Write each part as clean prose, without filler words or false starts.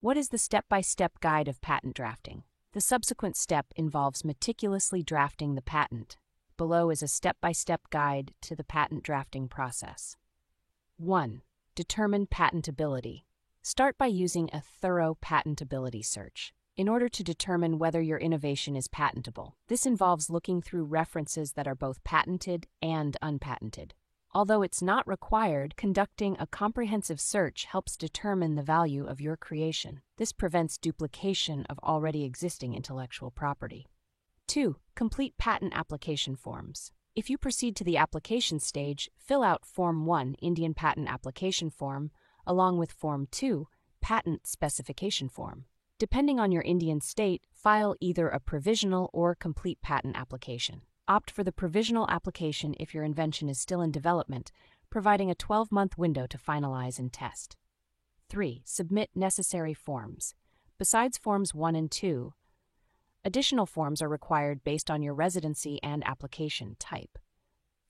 What is the step-by-step guide of patent drafting? The subsequent step involves meticulously drafting the patent. Below is a step-by-step guide to the patent drafting process. 1. Determine patentability. Start by using a thorough patentability search in order to determine whether your innovation is patentable. This involves looking through references that are both patented and unpatented. Although it's not required, conducting a comprehensive search helps determine the value of your creation. This prevents duplication of already existing intellectual property. 2. Complete patent application forms. If you proceed to the application stage, fill out Form 1, Indian Patent Application Form, along with Form 2, Patent Specification Form. Depending on your Indian state, file either a provisional or complete patent application. Opt for the provisional application if your invention is still in development, providing a 12-month window to finalize and test. 3. Submit necessary forms. Besides Forms 1 and 2, additional forms are required based on your residency and application type.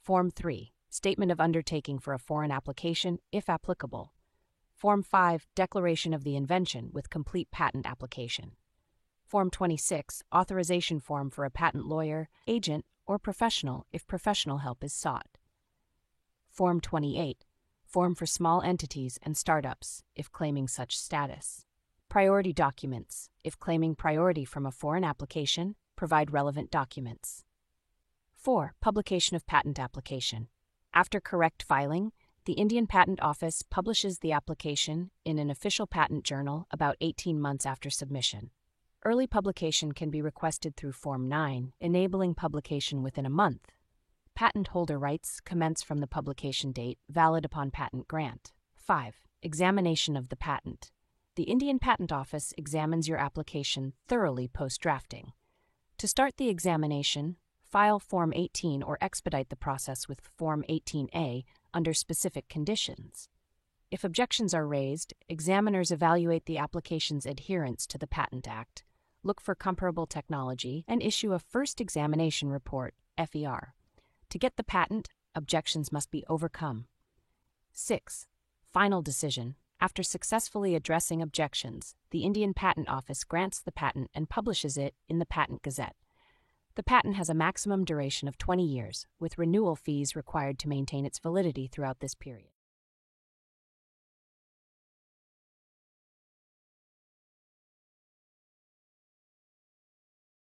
Form 3. Statement of undertaking for a foreign application, if applicable. Form 5. Declaration of the invention with complete patent application. Form 26. Authorization form for a patent lawyer, agent, or professional if professional help is sought. Form 28. Form for small entities and startups if claiming such status. Priority documents. If claiming priority from a foreign application, provide relevant documents. 4. Publication of patent application. After correct filing, the Indian Patent Office publishes the application in an official patent journal about 18 months after submission. Early publication can be requested through Form 9, enabling publication within a month. Patent holder rights commence from the publication date, valid upon patent grant. 5. Examination of the patent. The Indian Patent Office examines your application thoroughly post-drafting. To start the examination, file Form 18 or expedite the process with Form 18A under specific conditions. If objections are raised, examiners evaluate the application's adherence to the Patent Act, look for comparable technology, and issue a First Examination Report, FER. To get the patent, objections must be overcome. 6. Final decision. After successfully addressing objections, the Indian Patent Office grants the patent and publishes it in the Patent Gazette. The patent has a maximum duration of 20 years, with renewal fees required to maintain its validity throughout this period.